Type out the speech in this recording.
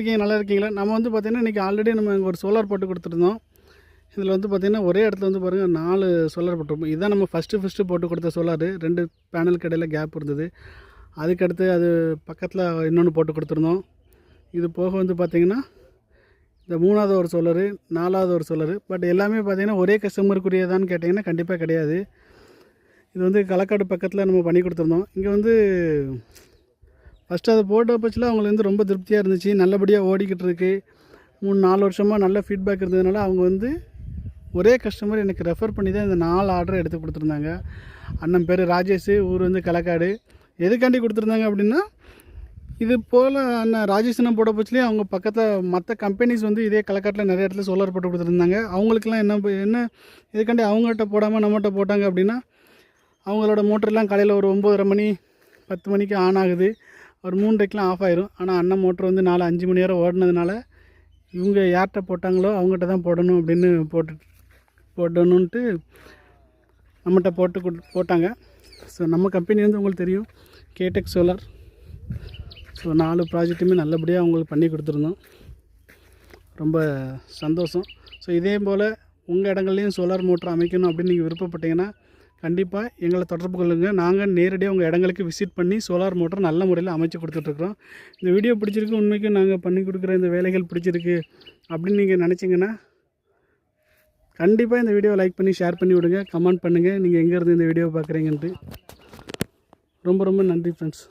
இருக்கீங்க? நல்லா இருக்கீங்களா? நம்ம வந்து பார்த்திங்கன்னா இன்றைக்கி ஆல்ரெடி நம்ம ஒரு சோலார் போட்டு கொடுத்துருந்தோம். இதில் வந்து பார்த்திங்கன்னா ஒரே இடத்துல வந்து பாருங்கள் 4 சோலார் போட்டிருப்போம். இதுதான் நம்ம ஃபஸ்ட்டு போட்டு கொடுத்த சோலாரு. 2 பேனலுக்கு இடையில் கேப் இருந்தது. அதுக்கடுத்து அது பக்கத்தில் இன்னொன்று போட்டு கொடுத்துருந்தோம். இது போக வந்து பார்த்திங்கன்னா இந்த 3வது ஒரு சோலாரு, 4வது ஒரு சோலாரு. பட் எல்லாமே பார்த்திங்கன்னா ஒரே கஸ்டமருக்குரியதான்னு கேட்டிங்கன்னா கண்டிப்பாக கிடையாது. இது வந்து களக்காடு பக்கத்தில் நம்ம பண்ணி கொடுத்துருந்தோம். இங்கே வந்து ஃபஸ்ட்டு அதை போட்ட பட்சத்தில் அவங்களுக்கு வந்து ரொம்ப திருப்தியாக இருந்துச்சு. நல்லபடியாக ஓடிக்கிட்டு இருக்குது. 3-4 வருஷமாக நல்ல ஃபீட்பேக் இருந்ததுனால அவங்க வந்து ஒரே கஸ்டமர் எனக்கு ரெஃபர் பண்ணி தான் இந்த 4 ஆர்டரை எடுத்து கொடுத்துருந்தாங்க. அண்ணன் பேர் ராஜேஷ், ஊர் வந்து களக்காடு. எதுக்காண்டி கொடுத்துருந்தாங்க அப்படின்னா, இது போல் அண்ணன் ராஜேஷ் அண்ணன் போட்ட பட்சத்துலேயே அவங்க பக்கத்தில் மற்ற கம்பெனிஸ் வந்து இதே களக்காட்டில் நிறைய இடத்துல சோலார் போட்டு கொடுத்துருந்தாங்க. அவங்களுக்குலாம் என்ன இதுக்காண்டி அவங்ககிட்ட போடாமல் நம்மகிட்ட போட்டாங்க அப்படின்னா, அவங்களோட மோட்டர்லாம் காலையில் ஒரு 9:30 மணி 10 மணிக்கு ஆன் ஆகுது. ஒரு 3:30க்கெலாம் ஆஃப் ஆயிரும். ஆனால் அண்ணன் மோட்டர் வந்து 4-5 மணி நேரம் ஓடினதுனால இவங்க யார்கிட்ட போட்டாங்களோ அவங்ககிட்ட தான் போடணும் அப்படின்னு போடணுன்ட்டு நம்மகிட்ட போட்டாங்க. ஸோ நம்ம கம்பெனி வந்து உங்களுக்கு தெரியும், கேடெக் சோலார். ஸோ 4 ப்ராஜெக்ட்டுமே நல்லபடியாக அவங்களுக்கு பண்ணி கொடுத்துருந்தோம். ரொம்ப சந்தோஷம். ஸோ இதே போல் உங்கள் இடங்கள்லையும் சோலார் மோட்டர் அமைக்கணும் அப்படின்னு நீங்கள் விருப்பப்பட்டீங்கன்னா கண்டிப்பாக எங்களை தொடர்பு கொள்ளுங்கள். நாங்கள் நேரடியாக உங்கள் இடங்களுக்கு விசிட் பண்ணி சோலார் மோட்டர் நல்ல முறையில் அமைச்சு கொடுத்துட்ருக்குறோம். இந்த வீடியோ பிடிச்சிருக்கு, உண்மைக்கும் நாங்கள் பண்ணி கொடுக்குற இந்த வேலைகள் பிடிச்சிருக்கு அப்படின்னு நீங்கள் நினச்சிங்கன்னா கண்டிப்பாக இந்த வீடியோவை லைக் பண்ணி ஷேர் பண்ணி விடுங்க. கமெண்ட் பண்ணுங்கள் நீங்கள் எங்கேருந்து இந்த வீடியோவை பார்க்குறீங்கன்ட்டு. ரொம்ப ரொம்ப நன்றி ஃப்ரெண்ட்ஸ்.